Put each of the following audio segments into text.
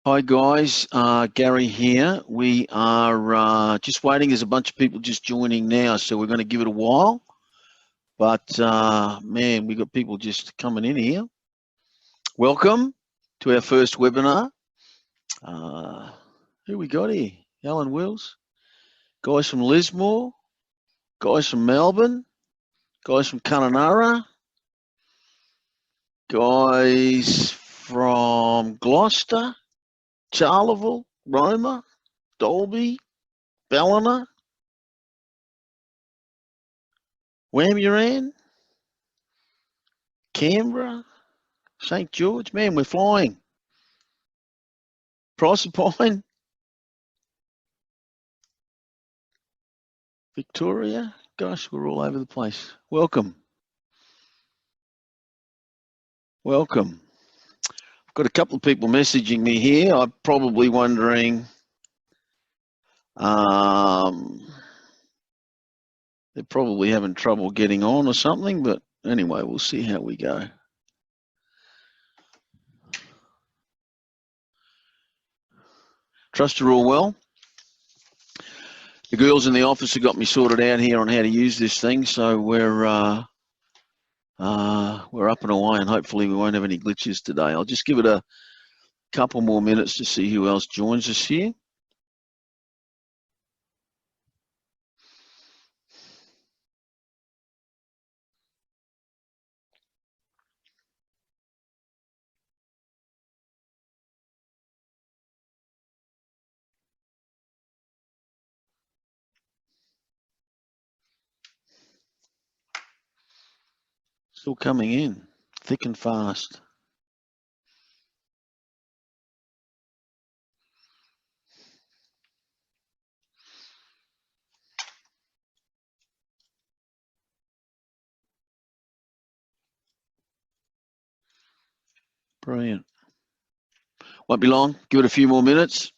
Hi guys, Gary here. We are just waiting. There's a bunch of people just joining now, so we're going to give it a while. But man, we got people just coming in here. Welcome to our first webinar. Who we got here? Alan Wills, guys from Lismore, guys from Melbourne, guys from Kununurra, guys from Gloucester, Charleville, Roma, Dalby, Ballina, Wamuran, Canberra, St. George. Man, we're flying. Proserpine, Victoria. Gosh, we're all over the place. Welcome. Welcome. I've got a couple of people messaging me here. I'm probably wondering, they're probably having trouble getting on or something, but anyway, we'll see how we go. Trust you're all well. The girls in the office have got me sorted out here on how to use this thing, so we're up and away, and hopefully we won't have any glitches today. I'll just give it a couple more minutes to see who else joins us here. Still coming in, thick and fast. Brilliant. Won't be long. Give it a few more minutes.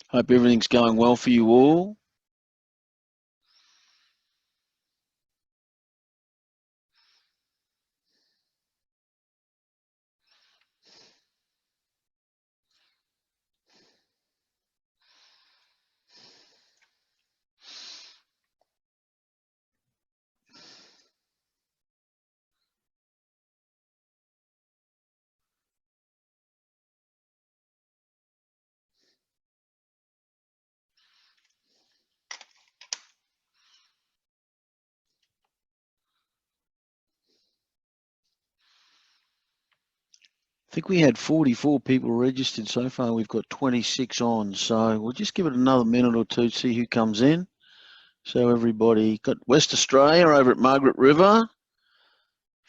Hope everything's going well for you all. I think we had 44 people registered so far. We've got 26 on, so we'll just give it another minute or two to see who comes in. So everybody got West Australia over at Margaret River.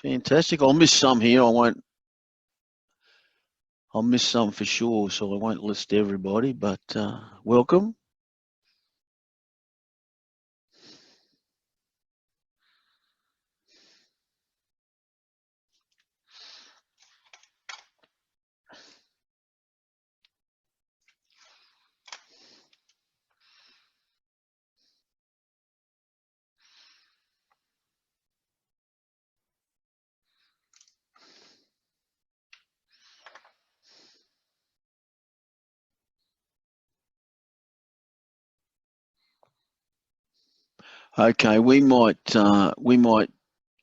Fantastic. I'll miss some here. I'll miss some for sure, so I won't list everybody, but welcome. Okay, we might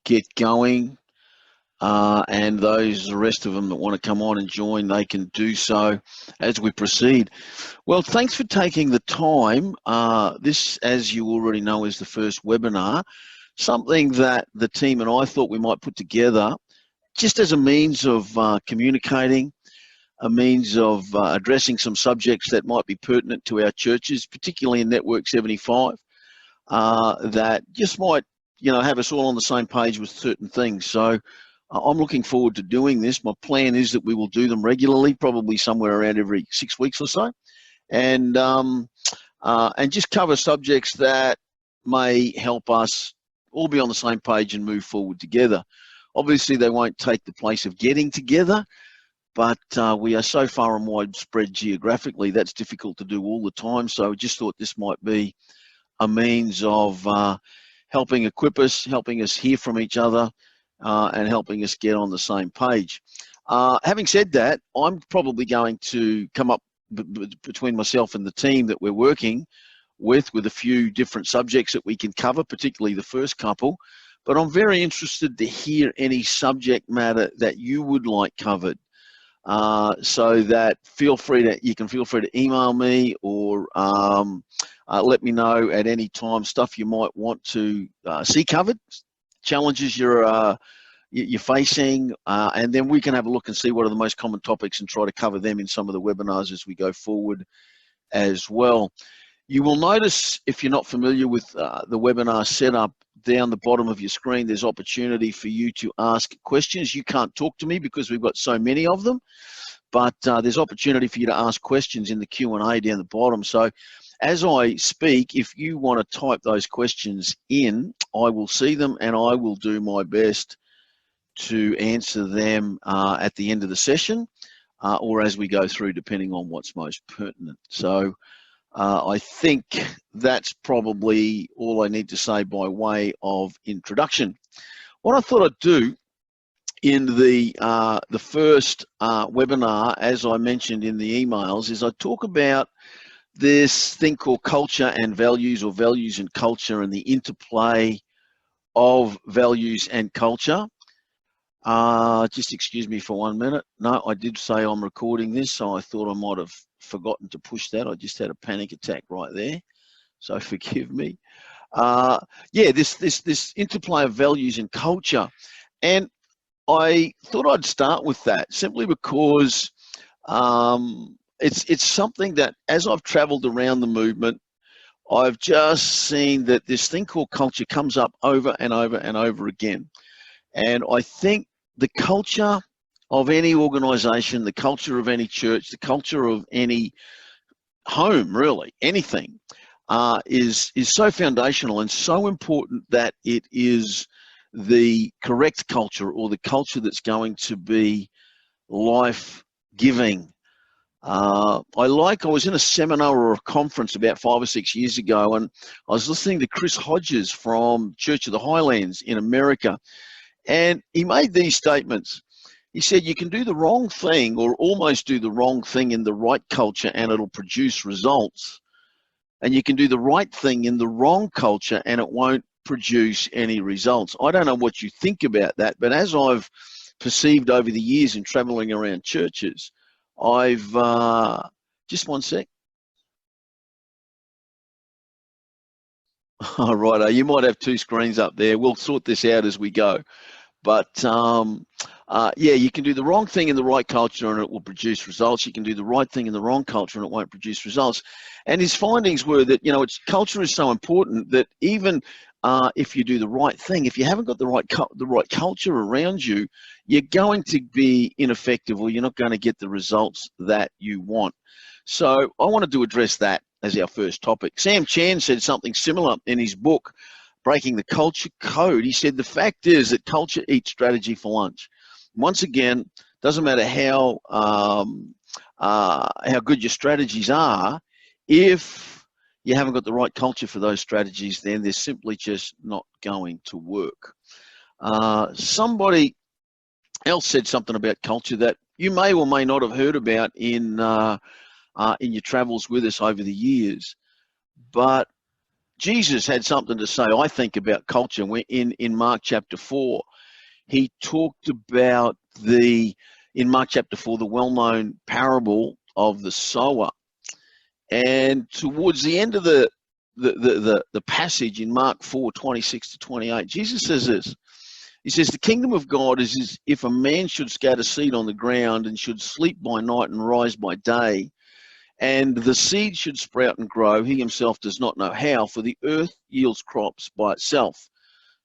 get going, and the rest of them that want to come on and join, they can do so as we proceed. Well, thanks for taking the time. This, as you already know, is the first webinar, something that the team and I thought we might put together just as a means of communicating, a means of addressing some subjects that might be pertinent to our churches, particularly in Network 75. That just might, have us all on the same page with certain things. So I'm looking forward to doing this. My plan is that we will do them regularly, probably somewhere around every 6 weeks or so, and just cover subjects that may help us all be on the same page and move forward together. Obviously, they won't take the place of getting together, but we are so far and wide spread geographically, that's difficult to do all the time. So I just thought this might be a means of helping equip us, helping us hear from each other, and helping us get on the same page. Having said that, I'm probably going to come up between myself and the team that we're working with a few different subjects that we can cover, particularly the first couple. But I'm very interested to hear any subject matter that you would like covered. So that you can feel free to email me or let me know at any time stuff you might want to see covered, challenges you're facing, and then we can have a look and see what are the most common topics and try to cover them in some of the webinars as we go forward as well. You will notice, if you're not familiar with the webinar setup, down the bottom of your screen, there's opportunity for you to ask questions. You can't talk to me because we've got so many of them, but there's opportunity for you to ask questions in the Q&A down the bottom. So as I speak, if you want to type those questions in, I will see them and I will do my best to answer them at the end of the session or as we go through, depending on what's most pertinent. So I think that's probably all I need to say by way of introduction. What I thought I'd do in the first webinar, as I mentioned in the emails, is I talk about this thing called culture and values, or values and culture, and the interplay of values and culture. Just excuse me for 1 minute. No, I did say I'm recording this, so I thought I might have forgotten to push that. I just had a panic attack right there, so forgive me. Yeah, this interplay of values and culture, and I thought I'd start with that simply because it's something that, as I've traveled around the movement, I've just seen that this thing called culture comes up over and over and over again. And I think the culture of any organization, the culture of any church, the culture of any home, really, anything, is so foundational and so important that it is the correct culture, or the culture that's going to be life-giving. I was in a seminar or a conference about 5 or 6 years ago, and I was listening to Chris Hodges from Church of the Highlands in America, and he made these statements. He said, you can do the wrong thing or almost do the wrong thing in the right culture and it'll produce results. And you can do the right thing in the wrong culture and it won't produce any results. I don't know what you think about that, but as I've perceived over the years in traveling around churches, I've, just one sec. All right, you might have 2 screens up there. We'll sort this out as we go. But yeah, you can do the wrong thing in the right culture and it will produce results. You can do the right thing in the wrong culture and it won't produce results. And his findings were that, culture is so important that even if you do the right thing, if you haven't got the right culture around you, you're going to be ineffective, or you're not going to get the results that you want. So I wanted to address that as our first topic. Sam Chan said something similar in his book, Breaking the Culture Code. He said, the fact is that culture eats strategy for lunch. Once again, doesn't matter how good your strategies are, if you haven't got the right culture for those strategies, then they're simply just not going to work. Somebody else said something about culture that you may or may not have heard about in your travels with us over the years, but Jesus had something to say, I think, about culture. In Mark chapter 4, he talked about in Mark chapter 4, the well-known parable of the sower. And towards the end of the passage in Mark 4:26 to 28, Jesus says this. He says, the kingdom of God is as if a man should scatter seed on the ground and should sleep by night and rise by day. And the seed should sprout and grow. He himself does not know how, for the earth yields crops by itself.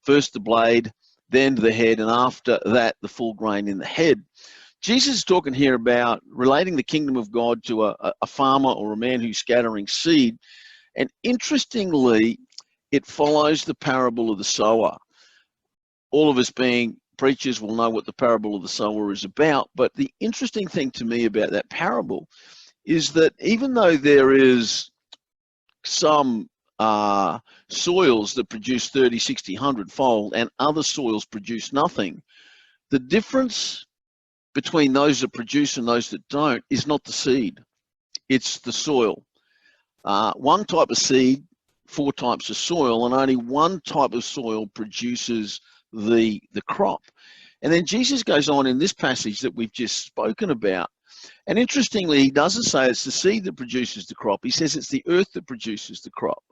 First the blade, then the head, and after that the full grain in the head. Jesus is talking here about relating the kingdom of God to a farmer or a man who's scattering seed. And interestingly, it follows the parable of the sower. All of us being preachers will know what the parable of the sower is about. But the interesting thing to me about that parable is that even though there is some soils that produce 30, 60, 100-fold, and other soils produce nothing. The difference between those that produce and those that don't is not the seed, it's the soil. One type of seed, 4 types of soil, and only one type of soil produces the crop. And then Jesus goes on in this passage that we've just spoken about. And interestingly, he doesn't say it's the seed that produces the crop. He says it's the earth that produces the crop.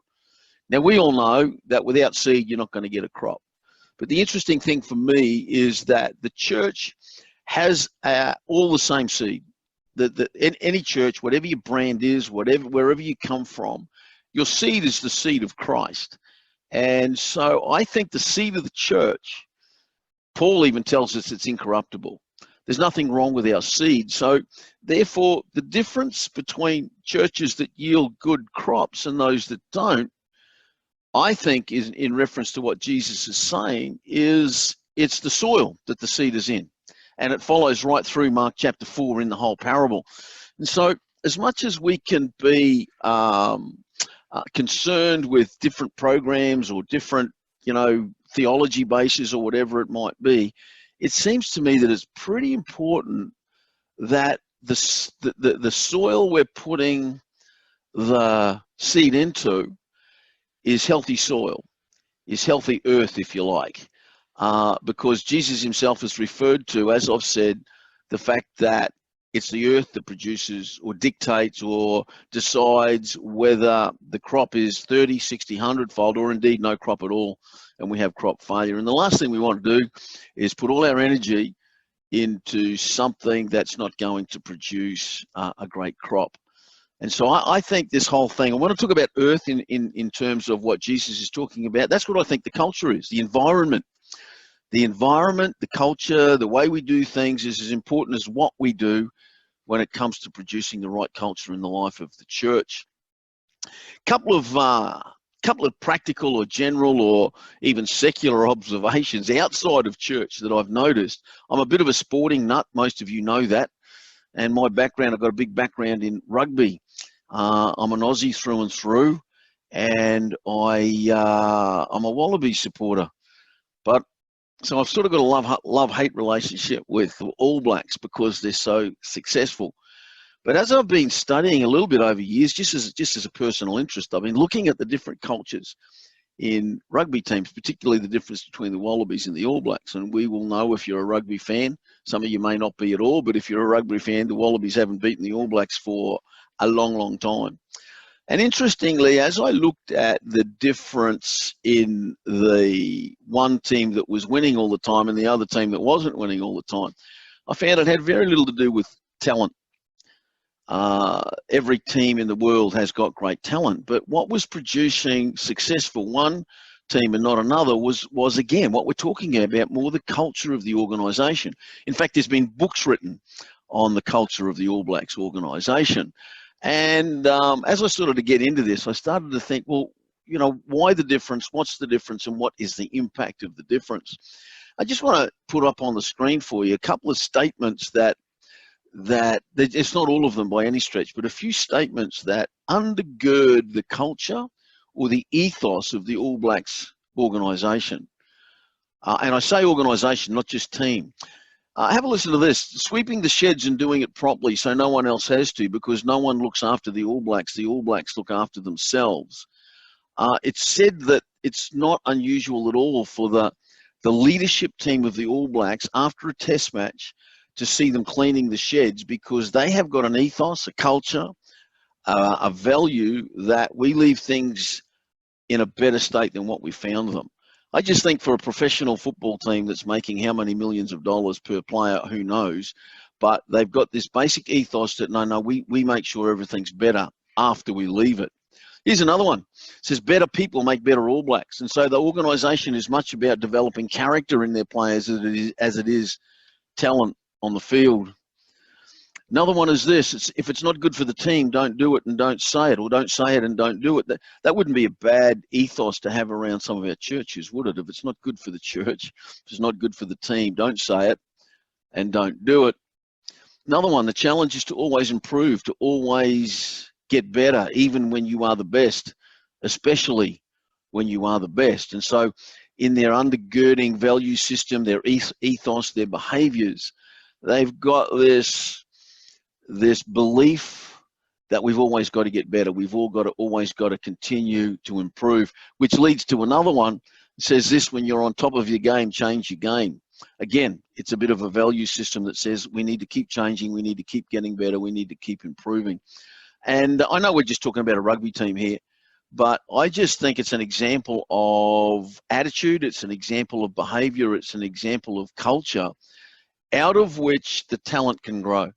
Now, we all know that without seed, you're not going to get a crop. But the interesting thing for me is that the church has all the same seed. In any church, whatever your brand is, wherever you come from, your seed is the seed of Christ. And so I think the seed of the church, Paul even tells us it's incorruptible. There's nothing wrong with our seed. So therefore, the difference between churches that yield good crops and those that don't, I think, is in reference to what Jesus is saying, is it's the soil that the seed is in. And it follows right through Mark chapter 4 in the whole parable. And so as much as we can be concerned with different programs or different, theology bases or whatever it might be, it seems to me that it's pretty important that the soil we're putting the seed into is healthy soil, is healthy earth, if you like. Because Jesus himself has referred to, as I've said, the fact that it's the earth that produces or dictates or decides whether the crop is 30, 60, 100-fold, or indeed no crop at all, and we have crop failure. And the last thing we want to do is put all our energy into something that's not going to produce a great crop. And so I think this whole thing, I want to talk about earth in terms of what Jesus is talking about. That's what I think the culture is, the environment. The environment, the culture, the way we do things is as important as what we do when it comes to producing the right culture in the life of the church. Couple of practical or general or even secular observations outside of church that I've noticed. I'm a bit of a sporting nut. Most of you know that. And my background, I've got a big background in rugby. I'm an Aussie through and through, and I'm a Wallaby supporter. But so I've sort of got a love-hate relationship with the All Blacks because they're so successful. But as I've been studying a little bit over years, just as a personal interest, I've been looking at the different cultures in rugby teams, particularly the difference between the Wallabies and the All Blacks. And we will know if you're a rugby fan. Some of you may not be at all, but if you're a rugby fan, the Wallabies haven't beaten the All Blacks for a long, long time. And interestingly, as I looked at the difference in the one team that was winning all the time and the other team that wasn't winning all the time, I found it had very little to do with talent. Every team in the world has got great talent, but what was producing successful one team and not another was again what we're talking about, more the culture of the organisation. In fact, there's been books written on the culture of the All Blacks organisation. And as I started to get into this, I started to think, well, why the difference? What's the difference, and what is the impact of the difference? I just want to put up on the screen for you a couple of statements that it's not all of them by any stretch, but a few statements that undergird the culture or the ethos of the All Blacks organisation. And I say organisation, not just team. Have a listen to this. Sweeping the sheds and doing it properly so no one else has to, because no one looks after the All Blacks. The All Blacks look after themselves. It's said that it's not unusual at all for the leadership team of the All Blacks after a test match to see them cleaning the sheds, because they have got an ethos, a culture, a value that we leave things in a better state than what we found them. I just think for a professional football team that's making how many millions of dollars per player, who knows, but they've got this basic ethos that we make sure everything's better after we leave it. Here's another one. It says better people make better All Blacks. And so the organisation is much about developing character in their players as it is talent on the field. Another one is this: if it's not good for the team, don't do it and don't say it, or don't say it and don't do it. That wouldn't be a bad ethos to have around some of our churches, would it? If it's not good for the church, if it's not good for the team, don't say it and don't do it. Another one: the challenge is to always improve, to always get better, even when you are the best. especially when you are the best. And so in their undergirding value system, their ethos, their behaviors, they've got this belief that we've always got to get better. We've always got to continue to improve, which leads to another one. It says this: when you're on top of your game, change your game. Again, it's a bit of a value system that says we need to keep changing, we need to keep getting better, we need to keep improving. And I know we're just talking about a rugby team here, but I just think it's an example of attitude, it's an example of behavior, it's an example of culture out of which the talent can grow.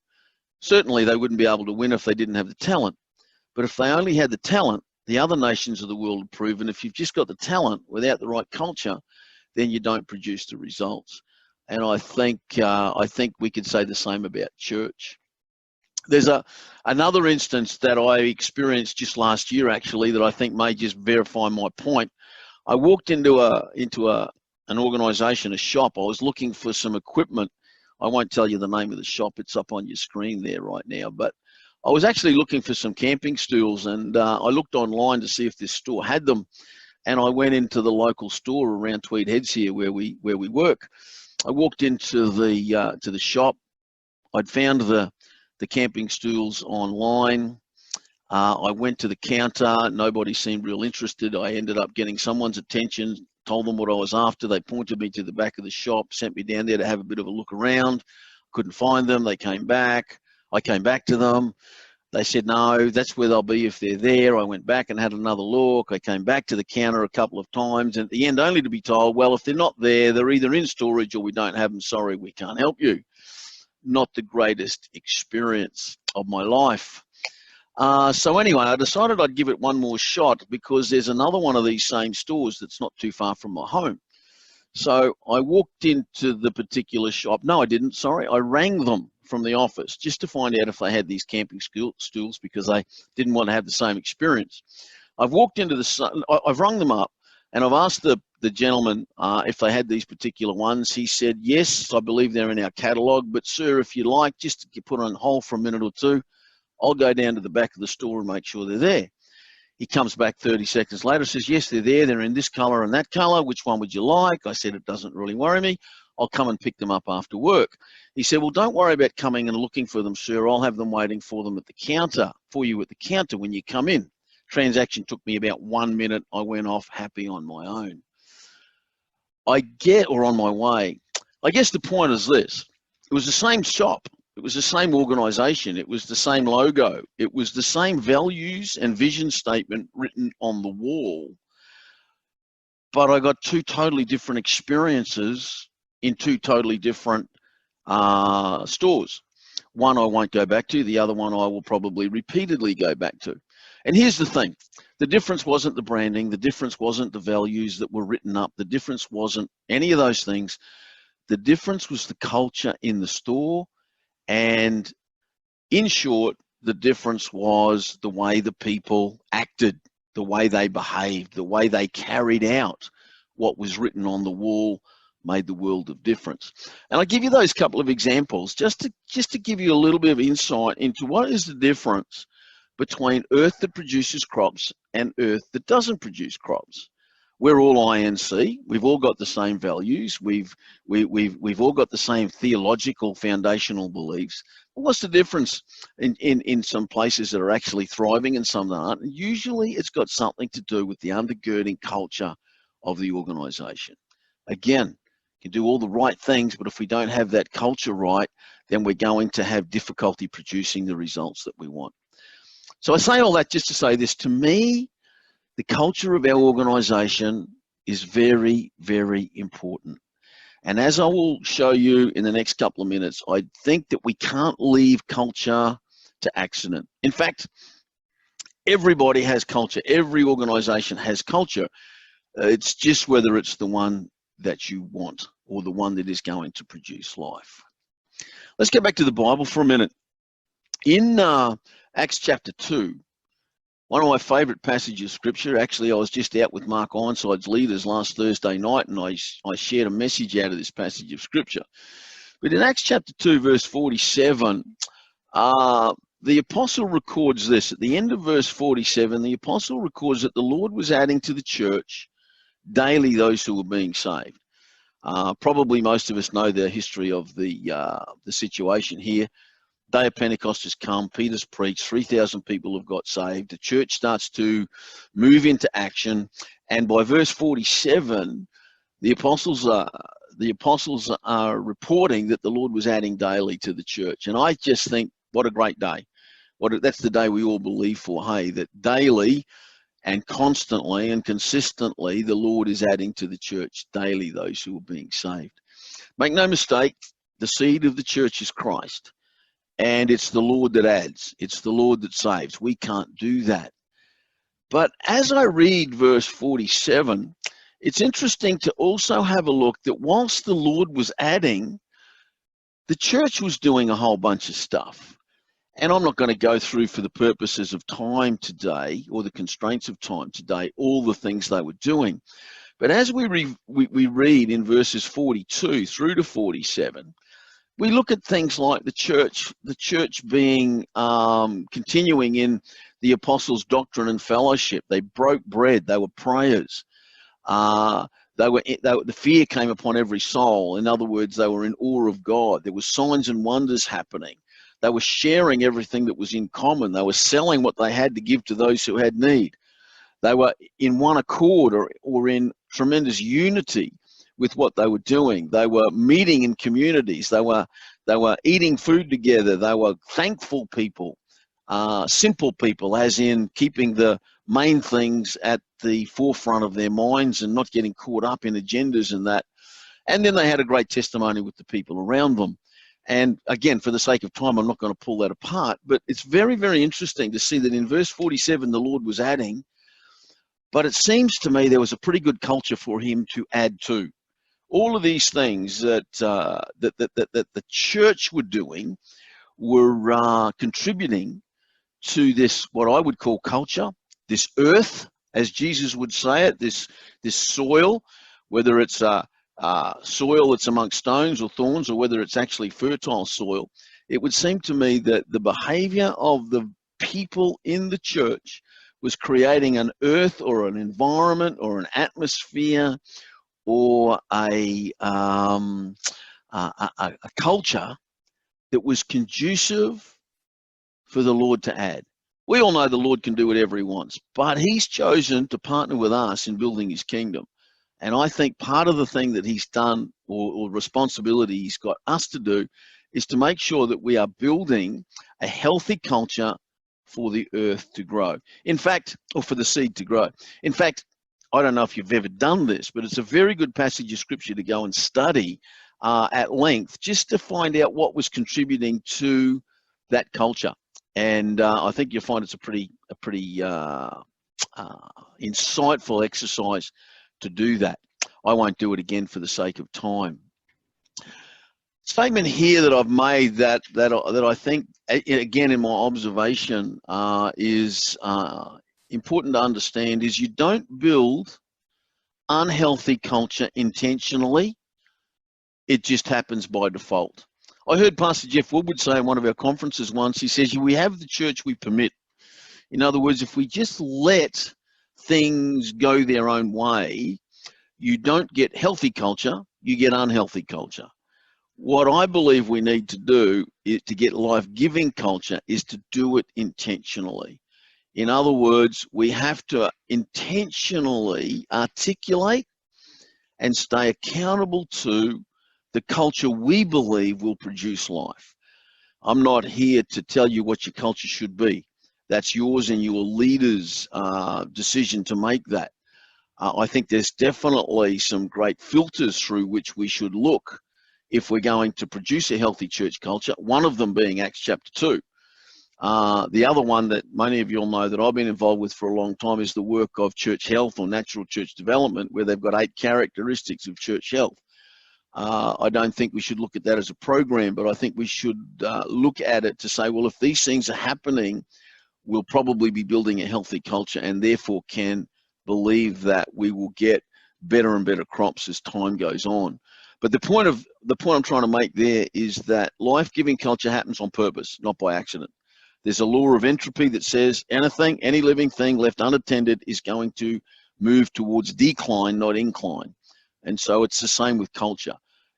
Certainly they wouldn't be able to win if they didn't have the talent, but if they only had the talent, the other nations of the world have proven if you've just got the talent without the right culture, then you don't produce the results. And I think we could say the same about church. There's another instance that I experienced just last year, actually, that I think may just verify my point. I walked into an organisation, a shop. I was looking for some equipment. I won't tell you the name of the shop. It's up on your screen there right now. But I was actually looking for some camping stools, and I looked online to see if this store had them. And I went into the local store around Tweed Heads here, where we work. I walked into the shop. I'd found the camping stools online. I went to the counter. Nobody seemed real interested. I ended up getting someone's attention, told them what I was after. They pointed me to the back of the shop, sent me down there to have a bit of a look around. Couldn't find them. They came back. I came back to them. They said, no, that's where they'll be if they're there. I went back and had another look. I came back to the counter a couple of times, and at the end only to be told, well, if they're not there, they're either in storage or we don't have them. Sorry, we can't help you. Not the greatest experience of my life. So anyway, I decided I'd give it one more shot because there's another one of these same stores that's not too far from my home. So I walked into the particular shop. No, I didn't. Sorry. I rang them from the office just to find out if they had these camping stools because I didn't want to have the same experience. I've walked into I've rung them up and I've asked the gentleman if they had these particular ones. He said, yes, I believe they're in our catalogue, but sir, if you like, just to put on hold for a minute or two, I'll go down to the back of the store and make sure they're there. He comes back 30 seconds later, says, yes, they're there. They're in this colour and that colour. Which one would you like? I said, it doesn't really worry me. I'll come and pick them up after work. He said, well, don't worry about coming and looking for them, sir. I'll have them waiting for you at the counter when you come in. Transaction took me about 1 minute. I went off happy on my own. On my way. I guess the point is this. It was the same shop. It was the same organisation. It was the same logo. It was the same values and vision statement written on the wall. But I got two totally different experiences in two totally different stores. One I won't go back to. The other one I will probably repeatedly go back to. And here's the thing. The difference wasn't the branding. The difference wasn't the values that were written up. The difference wasn't any of those things. The difference was the culture in the store. And in short, the difference was the way the people acted, the way they behaved, the way they carried out what was written on the wall made the world of difference. And I give you those couple of examples just to give you a little bit of insight into what is the difference between earth that produces crops and earth that doesn't produce crops. We're all INC. We've all got the same values. We've all got the same theological foundational beliefs. What's the difference in some places that are actually thriving and some that aren't? And usually it's got something to do with the undergirding culture of the organisation. Again, you can do all the right things, but if we don't have that culture right, then we're going to have difficulty producing the results that we want. So I say all that just to say this. To me, the culture of our organisation is very, very important. And as I will show you in the next couple of minutes, I think that we can't leave culture to accident. In fact, everybody has culture. Every organisation has culture. It's just whether it's the one that you want or the one that is going to produce life. Let's go back to the Bible for a minute. In Acts chapter 2, one of my favourite passages of scripture, actually I was just out with Mark Ironside's leaders last Thursday night and I shared a message out of this passage of scripture. But in Acts chapter 2 verse 47, the the apostle records this. At the end of verse 47, the apostle records that the Lord was adding to the church daily those who were being saved. Probably most of us know the history of the situation here. Day of Pentecost has come, Peter's preached, 3,000 people have got saved, the church starts to move into action, and by verse 47, the apostles are reporting that the Lord was adding daily to the church. And I just think, what a great day. That's the day we all believe for, hey, that daily and constantly and consistently the Lord is adding to the church daily those who are being saved. Make no mistake, the seed of the church is Christ. And it's the Lord that adds. It's the Lord that saves. We can't do that. But as I read verse 47, it's interesting to also have a look that whilst the Lord was adding, the church was doing a whole bunch of stuff. And I'm not going to go through, for the purposes of time today, or the constraints of time today, all the things they were doing. But as we read in verses 42 through to 47, we look at things like the church being continuing in the apostles' doctrine and fellowship. They broke bread. They were prayers. The fear came upon every soul. In other words, they were in awe of God. There were signs and wonders happening. They were sharing everything that was in common. They were selling what they had to give to those who had need. They were in one accord or in tremendous unity with what they were doing. They were meeting in communities. They were eating food together. They were thankful people, simple people, as in keeping the main things at the forefront of their minds and not getting caught up in agendas and that. And then they had a great testimony with the people around them. And again, for the sake of time, I'm not going to pull that apart, but it's very, very interesting to see that in verse 47, the Lord was adding, but it seems to me there was a pretty good culture for him to add to. All of these things that the church were doing were contributing to this, what I would call culture, this earth, as Jesus would say it, this soil, whether it's soil that's amongst stones or thorns, or whether it's actually fertile soil. It would seem to me that the behavior of the people in the church was creating an earth or an environment or an atmosphere or a culture that was conducive for the Lord to add. We all know the Lord can do whatever he wants, but he's chosen to partner with us in building his kingdom. And I think part of the thing that he's done, or responsibility he's got us to do, is to make sure that we are building a healthy culture for the earth to grow. In fact, or for the seed to grow. In fact, I don't know if you've ever done this, but it's a very good passage of scripture to go and study at length, just to find out what was contributing to that culture. And I think you'll find it's a pretty insightful exercise to do that. I won't do it again for the sake of time. Statement here that I've made that I think, again, in my observation, is important to understand, is you don't build unhealthy culture intentionally. It just happens by default. I heard Pastor Jeff Woodward say in one of our conferences once, he says, we have the church we permit. In other words, if we just let things go their own way, you don't get healthy culture, you get unhealthy culture. What I believe we need to do is to get life-giving culture is to do it intentionally. In other words, we have to intentionally articulate and stay accountable to the culture we believe will produce life. I'm not here to tell you what your culture should be. That's yours and your leader's decision to make that. I think there's definitely some great filters through which we should look if we're going to produce a healthy church culture, one of them being Acts chapter 2. The other one that many of you all know that I've been involved with for a long time is the work of church health or natural church development, where they've got 8 characteristics of church health. I don't think we should look at that as a program, but I think we should look at it to say, well, if these things are happening, we'll probably be building a healthy culture, and therefore can believe that we will get better and better crops as time goes on. But the point I'm trying to make there is that life-giving culture happens on purpose, not by accident. There's a law of entropy that says any living thing left unattended is going to move towards decline, not incline. And so it's the same with culture.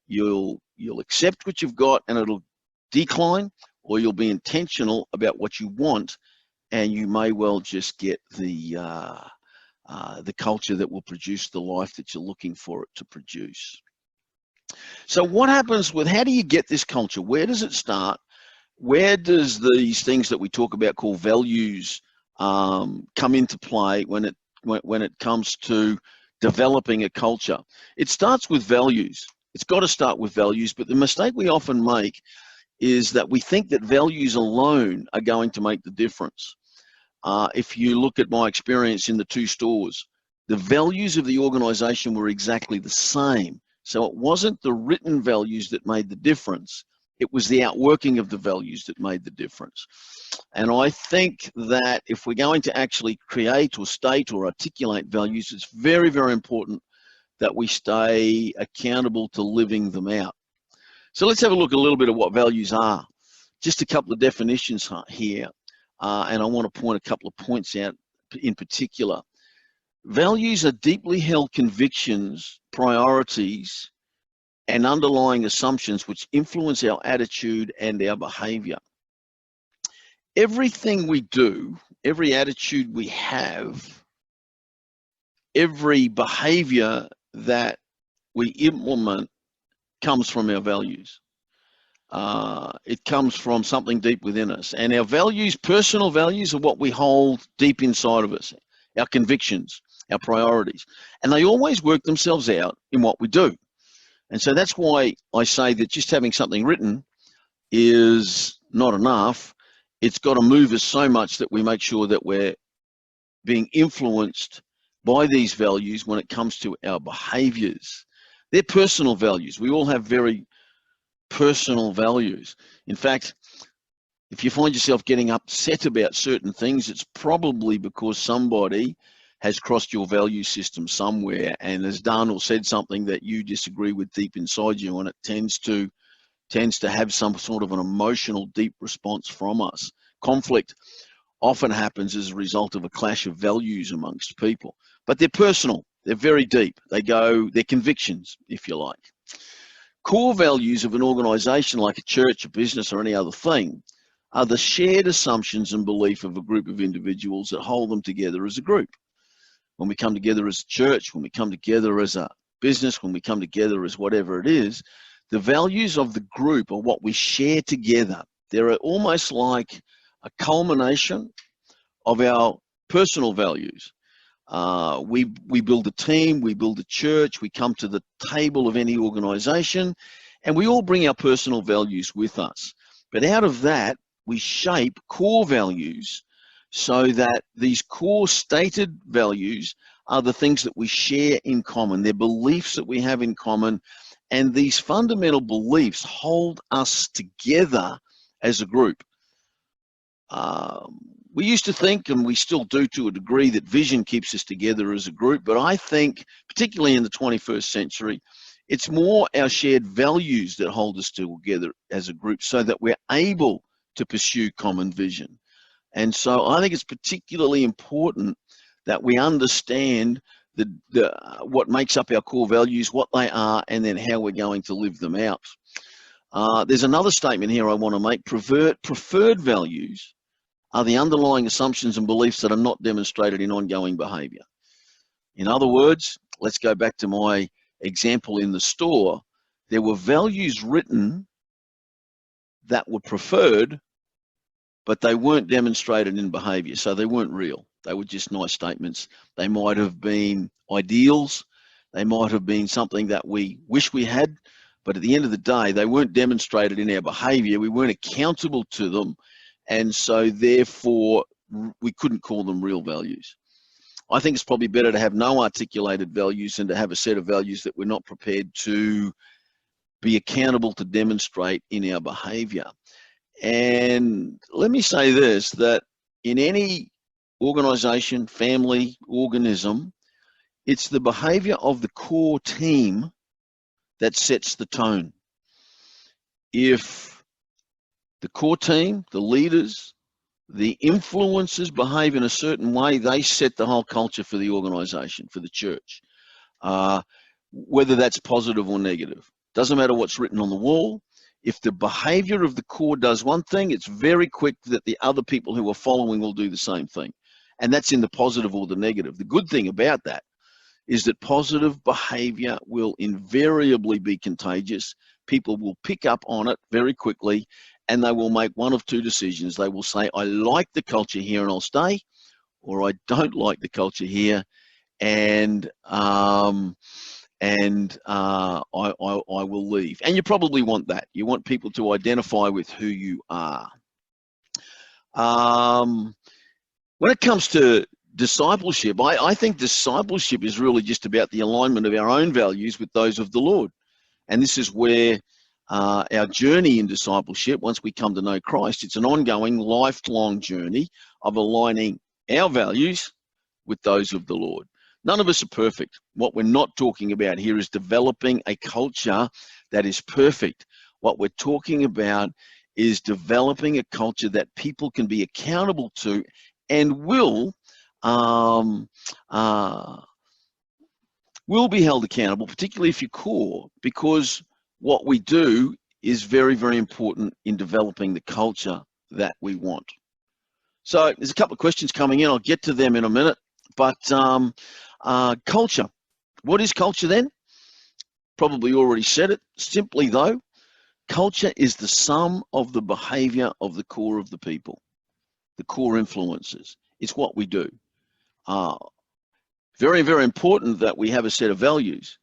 You'll accept what you've got and it'll decline, or you'll be intentional about what you want, and you may well just get the culture that will produce the life that you're looking for it to produce. So what happens with, how do you get this culture? Where does it start? Where does these things that we talk about called values come into play when it comes to developing a culture? It starts with values. It's got to start with values, but the mistake we often make is that we think that values alone are going to make the difference. If you look at my experience in the 2 stores, the values of the organization were exactly the same. So it wasn't the written values that made the difference. It was the outworking of the values that made the difference. And I think that if we're going to actually create or state or articulate values, it's very, very important that we stay accountable to living them out. So let's have a look at a little bit of what values are. Just a couple of definitions here, and I want to point a couple of points out in particular. Values are deeply held convictions, priorities, and underlying assumptions which influence our attitude and our behavior. Everything we do, every attitude we have, every behavior that we implement comes from our values. It comes from something deep within us. And our values, personal values, are what we hold deep inside of us, our convictions, our priorities. And they always work themselves out in what we do. And so that's why I say that just having something written is not enough. It's got to move us so much that we make sure that we're being influenced by these values when it comes to our behaviors. They're personal values. We all have very personal values. In fact, if you find yourself getting upset about certain things, it's probably because somebody has crossed your value system somewhere and has done or said something that you disagree with deep inside you, and it tends to have some sort of an emotional deep response from us. Conflict often happens as a result of a clash of values amongst people, but they're personal, they're very deep, they're convictions, if you like. Core values of an organization like a church, a business, or any other thing are the shared assumptions and belief of a group of individuals that hold them together as a group. When we come together as a church, when we come together as a business, when we come together as whatever it is, the values of the group are what we share together. They're almost like a culmination of our personal values. We build a team, we build a church, we come to the table of any organization, and we all bring our personal values with us. But out of that, we shape core values so that these core stated values are the things that we share in common. They're beliefs that we have in common, and these fundamental beliefs hold us together as a group. We used to think, and we still do to a degree, that vision keeps us together as a group, but I think, particularly in the 21st century, it's more our shared values that hold us together as a group so that we're able to pursue common vision. And so I think it's particularly important that we understand what makes up our core values, what they are, and then how we're going to live them out. There's another statement here I want to make. Preferred values are the underlying assumptions and beliefs that are not demonstrated in ongoing behavior. In other words, let's go back to my example in the store. There were values written that were preferred, but they weren't demonstrated in behavior, so they weren't real. They were just nice statements. They might have been ideals. They might have been something that we wish we had, but at the end of the day, they weren't demonstrated in our behavior. We weren't accountable to them, and so therefore we couldn't call them real values. I think it's probably better to have no articulated values than to have a set of values that we're not prepared to be accountable to demonstrate in our behavior. And let me say this, that in any organization, family, organism, it's the behavior of the core team that sets the tone. If the core team, the leaders, the influencers behave in a certain way, they set the whole culture for the organization, for the church. Whether that's positive or negative. Doesn't matter what's written on the wall. If the behavior of the core does one thing, it's very quick that the other people who are following will do the same thing. And that's in the positive or the negative. The good thing about that is that positive behavior will invariably be contagious. People will pick up on it very quickly, and they will make one of two decisions. They will say, I like the culture here and I'll stay, or I don't like the culture here and I will leave. And you probably want that. You want people to identify with who you are. When it comes to discipleship, I think discipleship is really just about the alignment of our own values with those of the Lord. And this is where our journey in discipleship, once we come to know Christ, it's an ongoing, lifelong journey of aligning our values with those of the Lord. None of us are perfect. What we're not talking about here is developing a culture that is perfect. What we're talking about is developing a culture that people can be accountable to and will be held accountable, particularly if you're core, because what we do is very, very important in developing the culture that we want. So there's a couple of questions coming in. I'll get to them in a minute. But culture. What is culture then? Probably already said it. Simply though, culture is the sum of the behavior of the core of the people, the core influences. It's what we do. Very, very important that we have a set of values,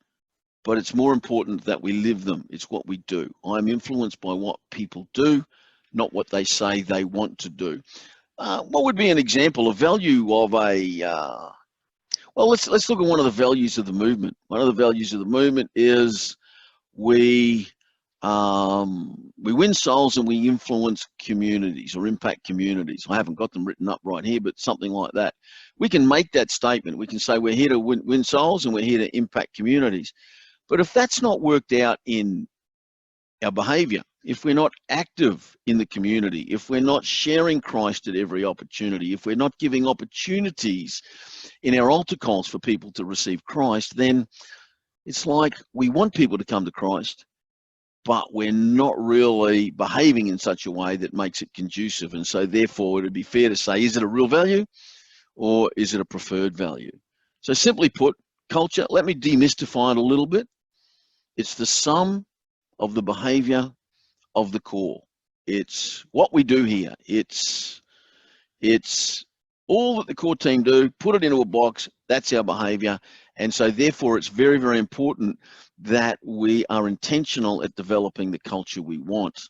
but it's more important that we live them. It's what we do. I'm influenced by what people do, not what they say they want to do. What would be an example, a value of a, well, let's look at one of the values of the movement. One of the values of the movement is we win souls and we influence communities or impact communities. I haven't got them written up right here, but something like that. We can make that statement. We can say we're here to win souls and we're here to impact communities. But if that's not worked out in our behavior, if we're not active in the community, if we're not sharing Christ at every opportunity, if we're not giving opportunities in our altar calls for people to receive Christ, then it's like we want people to come to Christ, but we're not really behaving in such a way that makes it conducive. And so therefore, it'd be fair to say, is it a real value or is it a preferred value? So simply put, culture, let me demystify it a little bit. It's the sum of the behavior of the core. It's what we do here. It's all that the core team do, put it into a box, that's our behavior. And so therefore it's very, very important that we are intentional at developing the culture we want.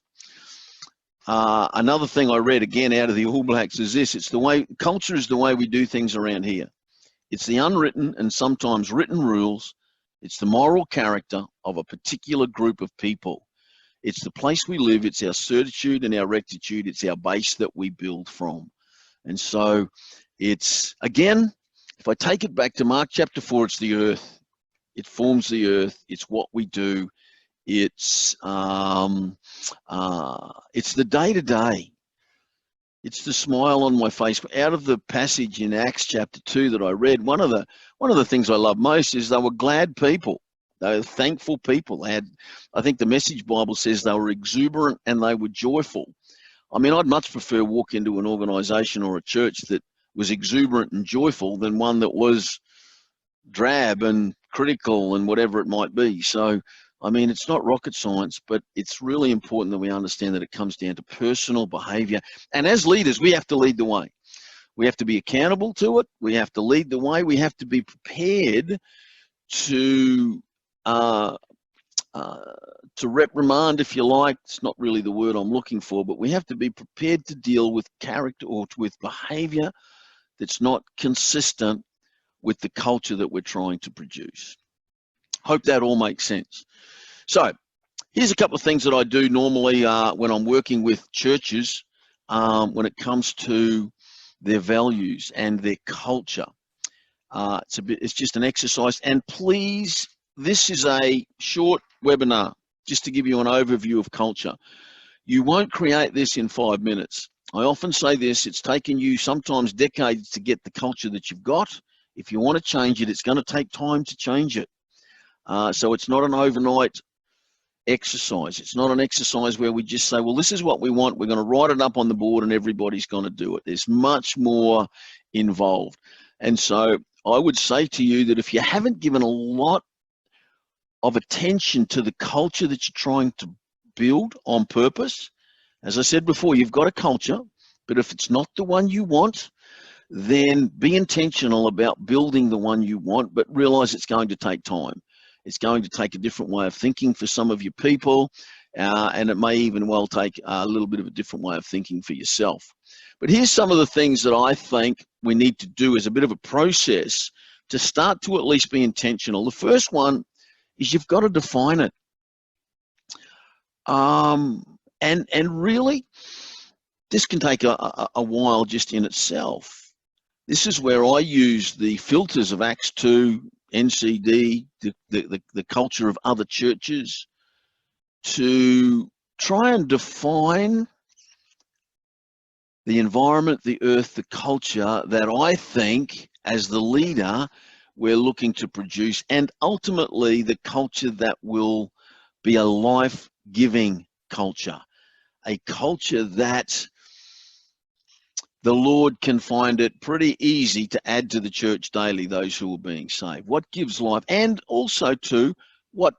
Another thing I read again out of the All Blacks is this: it's the way, culture is the way we do things around here. It's the unwritten and sometimes written rules. It's the moral character of a particular group of people. It's the place we live. It's our certitude and our rectitude. It's our base that we build from. And so it's, again, if I take it back to Mark chapter 4, it's the earth. It forms the earth. It's what we do. It's the day-to-day. It's the smile on my face. Out of the passage in Acts chapter 2 that I read, one of the things I love most is they were glad people. They were thankful people. They had, I think the Message Bible says they were exuberant and they were joyful. I mean, I'd much prefer walk into an organization or a church that was exuberant and joyful than one that was drab and critical and whatever it might be. So, I mean, it's not rocket science, but it's really important that we understand that it comes down to personal behavior. And as leaders, we have to lead the way. We have to be accountable to it. We have to lead the way. We have to be prepared to reprimand, if you like. It's not really the word I'm looking for, but we have to be prepared to deal with character or with behavior that's not consistent with the culture that we're trying to produce. Hope that all makes sense. So here's a couple of things that I do normally when I'm working with churches when it comes to their values and their culture. It's just an exercise. And please, this is a short webinar just to give you an overview of culture. You won't create this in 5 minutes. I often say this, it's taken you sometimes decades to get the culture that you've got. If you want to change it, it's going to take time to change it. So it's not an overnight exercise. It's not an exercise where we just say, well, this is what we want. We're going to write it up on the board and everybody's going to do it. There's much more involved. And so I would say to you that if you haven't given a lot of attention to the culture that you're trying to build on purpose, as I said before, you've got a culture, but if it's not the one you want, then be intentional about building the one you want, but realize it's going to take time. It's going to take a different way of thinking for some of your people, and it may even well take a little bit of a different way of thinking for yourself. But here's some of the things that I think we need to do as a bit of a process to start to at least be intentional. The first one is you've got to define it. And really, this can take a while just in itself. This is where I use the filters of Acts 2, NCD, the culture of other churches, to try and define the environment, the earth, the culture that I think, as the leader, we're looking to produce, and ultimately the culture that will be a life-giving culture, a culture that the Lord can find it pretty easy to add to the church daily, those who are being saved. What gives life, and also to what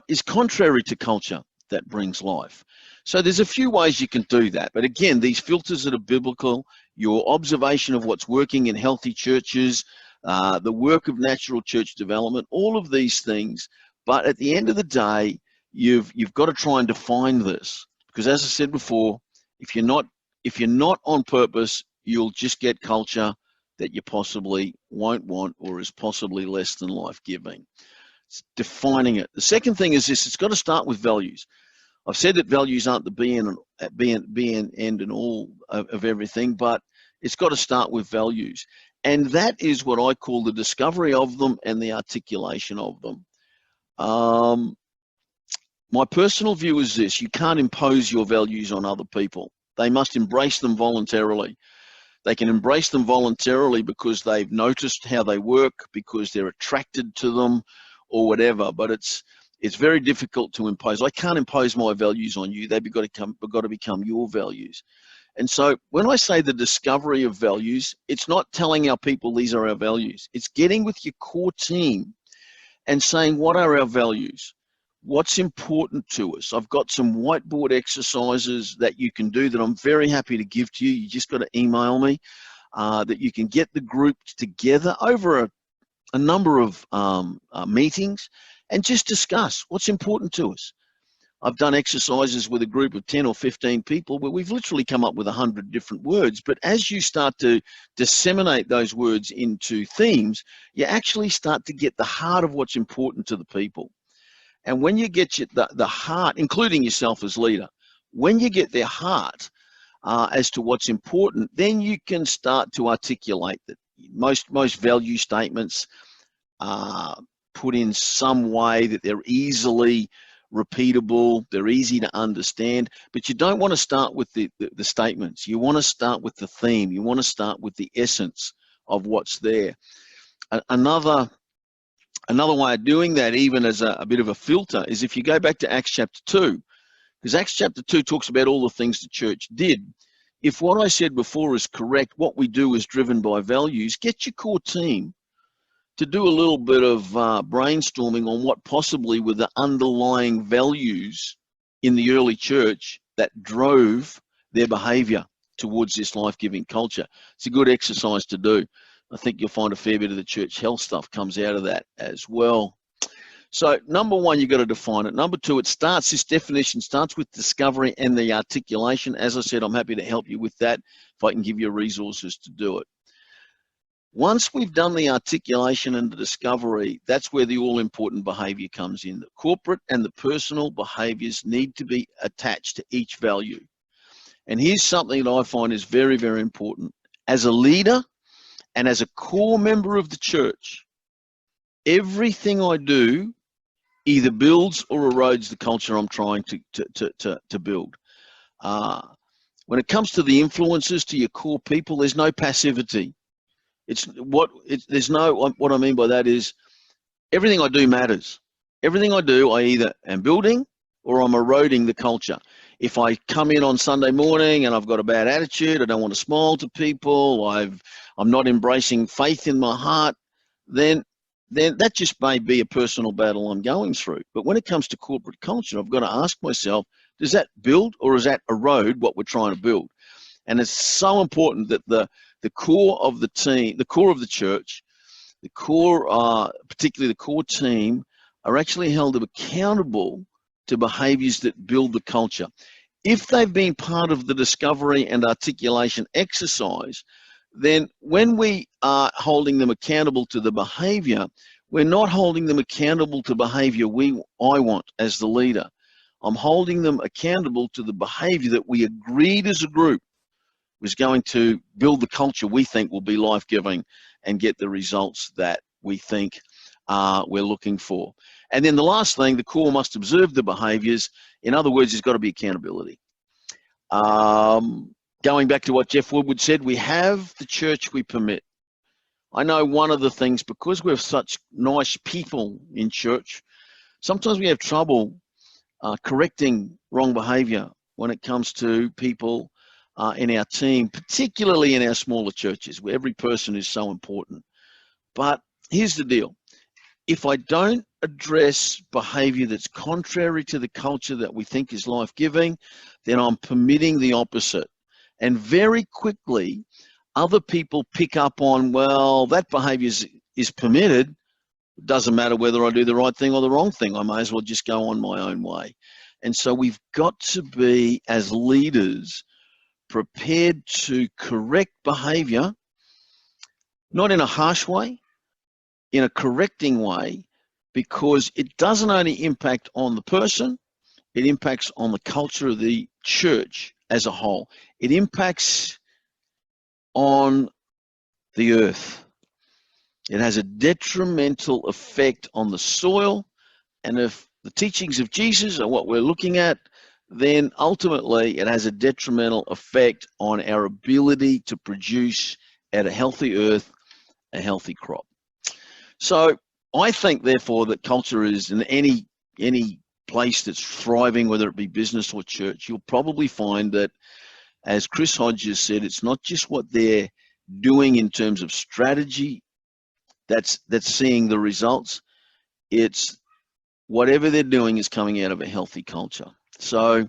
is contrary to culture that brings life. So there's a few ways you can do that. But again, these filters that are biblical, your observation of what's working in healthy churches, the work of natural church development, all of these things. But at the end of the day, you've got to try and define this, because as I said before, if you're not on purpose, you'll just get culture that you possibly won't want, or is possibly less than life-giving. It's defining it. The second thing is this: it's got to start with values. I've said that values aren't the be and end and all of everything, but it's got to start with values. And that is what I call the discovery of them and the articulation of them. My personal view is this: you can't impose your values on other people. They must embrace them voluntarily. They can embrace them voluntarily because they've noticed how they work, because they're attracted to them, or whatever. But it's very difficult to impose. I can't impose my values on you. They've got to become your values. And so when I say the discovery of values, it's not telling our people these are our values. It's getting with your core team and saying, what are our values? What's important to us? I've got some whiteboard exercises that you can do that I'm very happy to give to you. You just got to email me, that you can get the group together over a number of meetings and just discuss what's important to us. I've done exercises with a group of 10 or 15 people where we've literally come up with 100 different words. But as you start to disseminate those words into themes, you actually start to get the heart of what's important to the people. And when you get the heart, including yourself as leader, when you get their heart as to what's important, then you can start to articulate that. Most value statements put in some way that they're easily repeatable, they're easy to understand, but you don't want to start with the statements. You want to start with the theme. You want to start with the essence of what's there. Another way of doing that, even as a bit of a filter, is if you go back to Acts chapter 2, because Acts chapter 2 talks about all the things the church did. If what I said before is correct, what we do is driven by values, get your core team to do a little bit of brainstorming on what possibly were the underlying values in the early church that drove their behavior towards this life-giving culture. It's a good exercise to do. I think you'll find a fair bit of the church health stuff comes out of that as well. So number one, you've got to define it. Number two, this definition starts with discovery and the articulation. As I said, I'm happy to help you with that if I can give you resources to do it. Once we've done the articulation and the discovery, that's where the all-important behavior comes in. The corporate and the personal behaviors need to be attached to each value. And here's something that I find is very, very important. As a leader and as a core member of the church, everything I do either builds or erodes the culture I'm trying to build. When it comes to the influences to your core people, there's no passivity. What I mean by that is everything I do matters. Everything I do, I either am building or I'm eroding the culture. If I come in on Sunday morning and I've got a bad attitude, I don't want to smile to people, I'm not embracing faith in my heart, then that just may be a personal battle I'm going through. But when it comes to corporate culture, I've got to ask myself, does that build or does that erode what we're trying to build? And it's so important that the core of the team, the core of the church, particularly the core team, are actually held accountable to behaviours that build the culture. If they've been part of the discovery and articulation exercise, then when we are holding them accountable to the behaviour, we're not holding them accountable to behaviour I want as the leader. I'm holding them accountable to the behaviour that we agreed as a group was going to build the culture we think will be life-giving and get the results that we think we're looking for. And then the last thing, the core must observe the behaviours. In other words, there's got to be accountability. Going back to what Jeff Woodward said, we have the church we permit. I know one of the things, because we're such nice people in church, sometimes we have trouble correcting wrong behaviour when it comes to people in our team, particularly in our smaller churches where every person is so important. But here's the deal. If I don't address behaviour that's contrary to the culture that we think is life-giving, then I'm permitting the opposite. And very quickly, other people pick up on, well, that behaviour is permitted. It doesn't matter whether I do the right thing or the wrong thing. I may as well just go on my own way. And so we've got to be, as leaders, prepared to correct behaviour, not in a harsh way, in a correcting way, because it doesn't only impact on the person, it impacts on the culture of the church as a whole. It impacts on the earth. It has a detrimental effect on the soil, and if the teachings of Jesus are what we're looking at, then ultimately it has a detrimental effect on our ability to produce at a healthy earth a healthy crop. So I think, therefore, that culture is in any place that's thriving, whether it be business or church, you'll probably find that, as Chris Hodges said, it's not just what they're doing in terms of strategy that's seeing the results. It's whatever they're doing is coming out of a healthy culture. So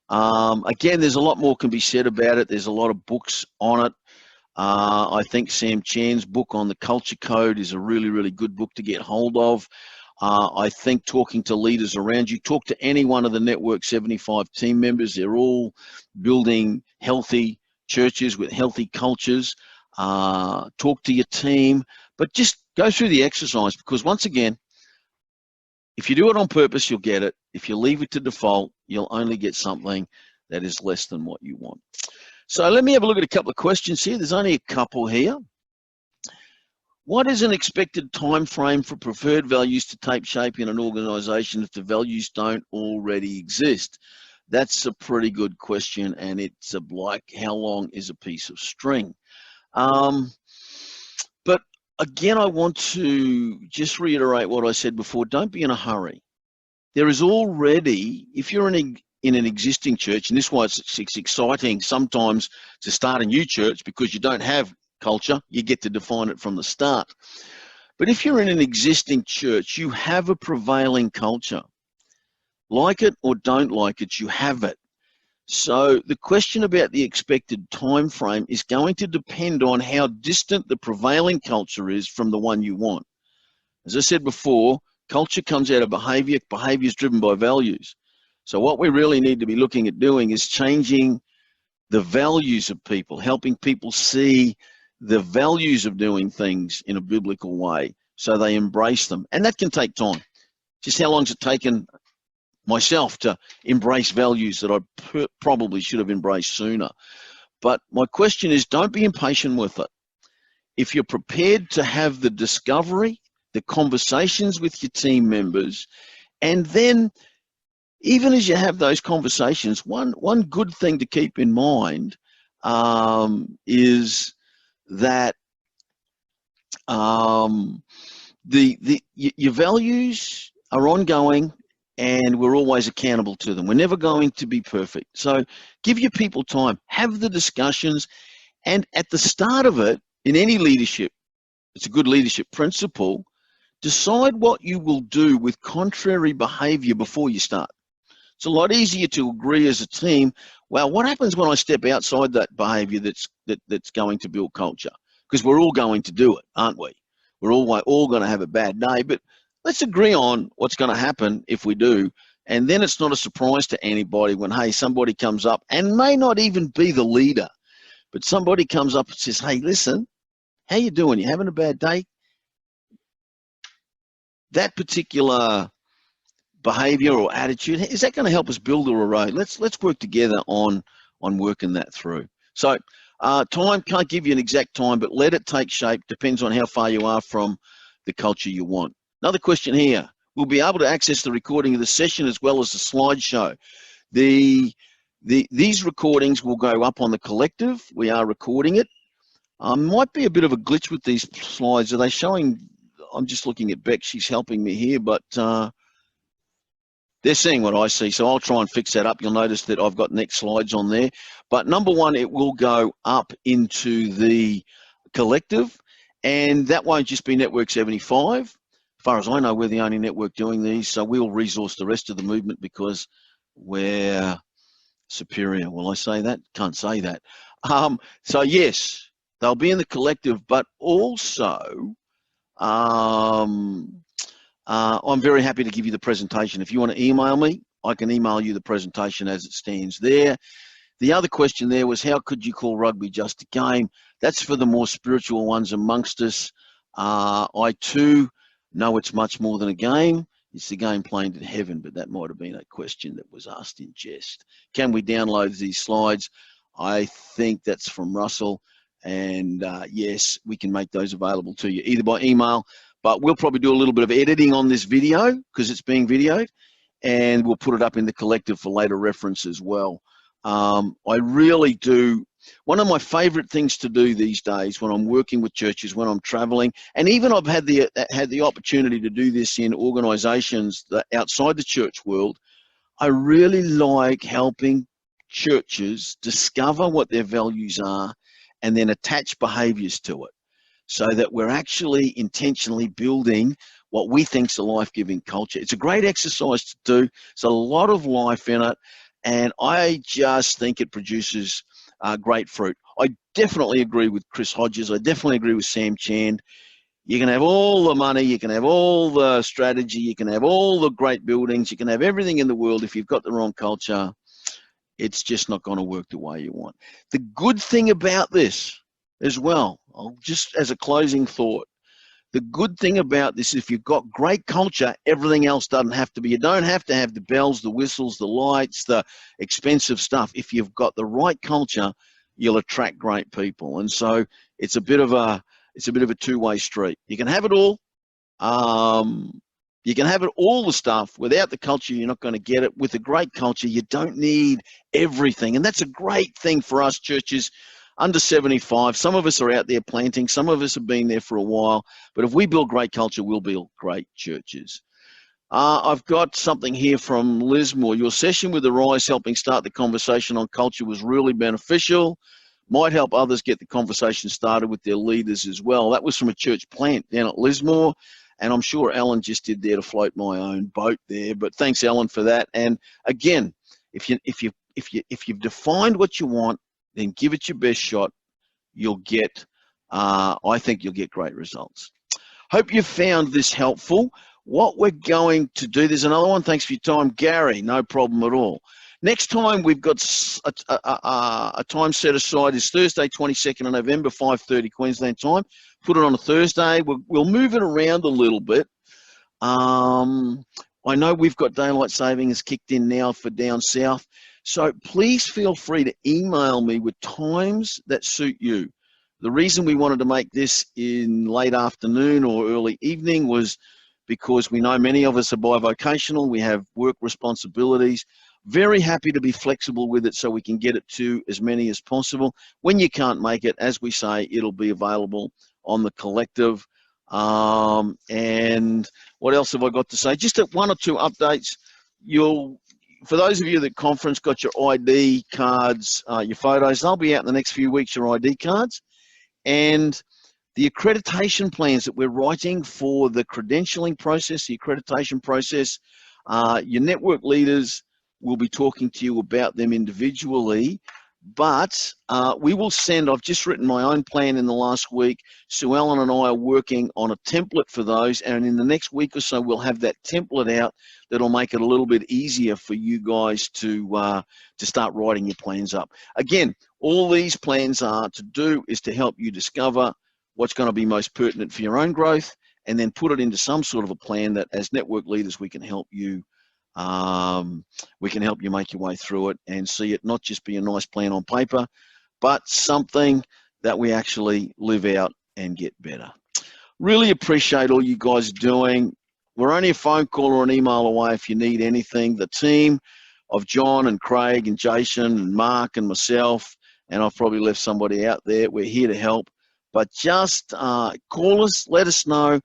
again, there's a lot more can be said about it. There's a lot of books on it. I think Sam Chan's book on the Culture Code is a really, really good book to get hold of. I think talking to leaders around you, talk to any one of the Network 75 team members. They're all building healthy churches with healthy cultures. Talk to your team, but just go through the exercise, because once again, if you do it on purpose, you'll get it. If you leave it to default, you'll only get something that is less than what you want. So let me have a look at a couple of questions here. There's only a couple here. What is an expected time frame for preferred values to take shape in an organization if the values don't already exist? That's a pretty good question, and it's like, how long is a piece of string? But again, I want to just reiterate what I said before. Don't be in a hurry. There is already, if you're in an existing church, and this is why it's exciting sometimes to start a new church, because you don't have culture, you get to define it from the start. But if you're in an existing church, you have a prevailing culture. Like it or don't like it, you have it. So the question about the expected time frame is going to depend on how distant the prevailing culture is from the one you want. As I said before, culture comes out of behavior. Behavior is driven by values. So what we really need to be looking at doing is changing the values of people, helping people see the values of doing things in a biblical way so they embrace them. And that can take time. Just how long has it taken myself to embrace values that I probably should have embraced sooner? But my question is, don't be impatient with it. If you're prepared to have the discovery, the conversations with your team members, and then even as you have those conversations, one good thing to keep in mind is that your values are ongoing, and we're always accountable to them. We're never going to be perfect. So give your people time, have the discussions, and at the start of it, in any leadership, it's a good leadership principle, decide what you will do with contrary behavior before you start. It's a lot easier to agree as a team, well, what happens when I step outside that behavior that's going to build culture? Because we're all going to do it, aren't we? We're all going to have a bad day, but let's agree on what's going to happen if we do. And then it's not a surprise to anybody when, hey, somebody comes up and may not even be the leader, but somebody comes up and says, hey, listen, how you doing? You having a bad day? That particular behavior or attitude, is that going to help us build a road? Let's work together on working that through. So time, can't give you an exact time, but let it take shape. Depends on how far you are from the culture you want. Another question here. We'll be able to access the recording of the session as well as the slideshow. These recordings will go up on the collective. We are recording it. Might be a bit of a glitch with these slides. Are they showing? I'm just looking at Beck. She's helping me here, but they're seeing what I see, so I'll try and fix that up. You'll notice that I've got next slides on there. But number one, it will go up into the collective, and that won't just be Network 75. As far as I know, we're the only network doing these, so we'll resource the rest of the movement because we're superior. Will I say that? Can't say that. So yes, they'll be in the collective, but also I'm very happy to give you the presentation. If you want to email me, I can email you the presentation as it stands there. The other question there was, how could you call rugby just a game? That's for the more spiritual ones amongst us. I too know it's much more than a game. It's the game played in heaven, but that might have been a question that was asked in jest. Can we download these slides? I think that's from Russell. And yes, we can make those available to you either by email, but we'll probably do a little bit of editing on this video because it's being videoed, and we'll put it up in the collective for later reference as well. I really do. One of my favorite things to do these days when I'm working with churches, when I'm traveling, and even I've had the opportunity to do this in organizations that outside the church world, I really like helping churches discover what their values are and then attach behaviors to it, so that we're actually intentionally building what we think is a life-giving culture. It's a great exercise to do. There's a lot of life in it, and I just think it produces great fruit. I definitely agree with Chris Hodges. I definitely agree with Sam Chand. You can have all the money, you can have all the strategy, you can have all the great buildings, you can have everything in the world. If you've got the wrong culture, it's just not going to work the way you want. The good thing about this as well, just as a closing thought, the good thing about this, if you've got great culture, everything else doesn't have to be. You don't have to have the bells, the whistles, the lights, the expensive stuff. If you've got the right culture, you'll attract great people. And so it's a bit of a two-way street. You can have it all. You can have it all the stuff. Without the culture, you're not going to get it. With a great culture, you don't need everything. And that's a great thing for us churches under 75. Some of us are out there planting. Some of us have been there for a while. But if we build great culture, we'll build great churches. I've got something here from Lismore. Your session with Arise helping start the conversation on culture was really beneficial. Might help others get the conversation started with their leaders as well. That was from a church plant down at Lismore. And I'm sure Ellen just did there to float my own boat there. But thanks, Ellen, for that. And again, if you've defined what you want, then give it your best shot. You'll get, I think you'll get great results. Hope you found this helpful. What we're going to do, there's another one. Thanks for your time, Gary. No problem at all. Next time we've got a time set aside is Thursday, 22nd of November, 5:30 Queensland time. Put it on a Thursday. We'll move it around a little bit. I know we've got daylight savings kicked in now for down south. So please feel free to email me with times that suit you. The reason we wanted to make this in late afternoon or early evening was because we know many of us are bivocational. We have work responsibilities. Very happy to be flexible with it so we can get it to as many as possible. When you can't make it, as we say, it'll be available on the collective. And what else have I got to say? Just one or two updates. For those of you that conference got your ID cards, your photos, they'll be out in the next few weeks, your ID cards. And the accreditation plans that we're writing for the credentialing process, the accreditation process, your network leaders will be talking to you about them individually, but we will send, I've just written my own plan in the last week. Sue Ellen and I are working on a template for those, and in the next week or so, we'll have that template out that'll make it a little bit easier for you guys to start writing your plans up. Again, all these plans are to do is to help you discover what's going to be most pertinent for your own growth, and then put it into some sort of a plan that as network leaders, we can help you make your way through it and see it not just be a nice plan on paper, but something that we actually live out and get better. Really appreciate all you guys doing. We're only a phone call or an email away if you need anything. The team of John and Craig and Jason and Mark and myself, and I've probably left somebody out there, we're here to help. But just call us, let us know.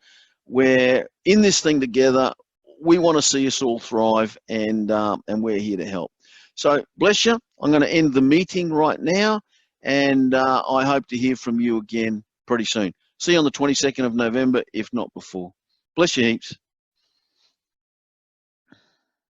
We're in this thing together. We want to see us all thrive, and we're here to help. So bless you. I'm going to end the meeting right now, and I hope to hear from you again pretty soon. See you on the 22nd of November, if not before. Bless you heaps.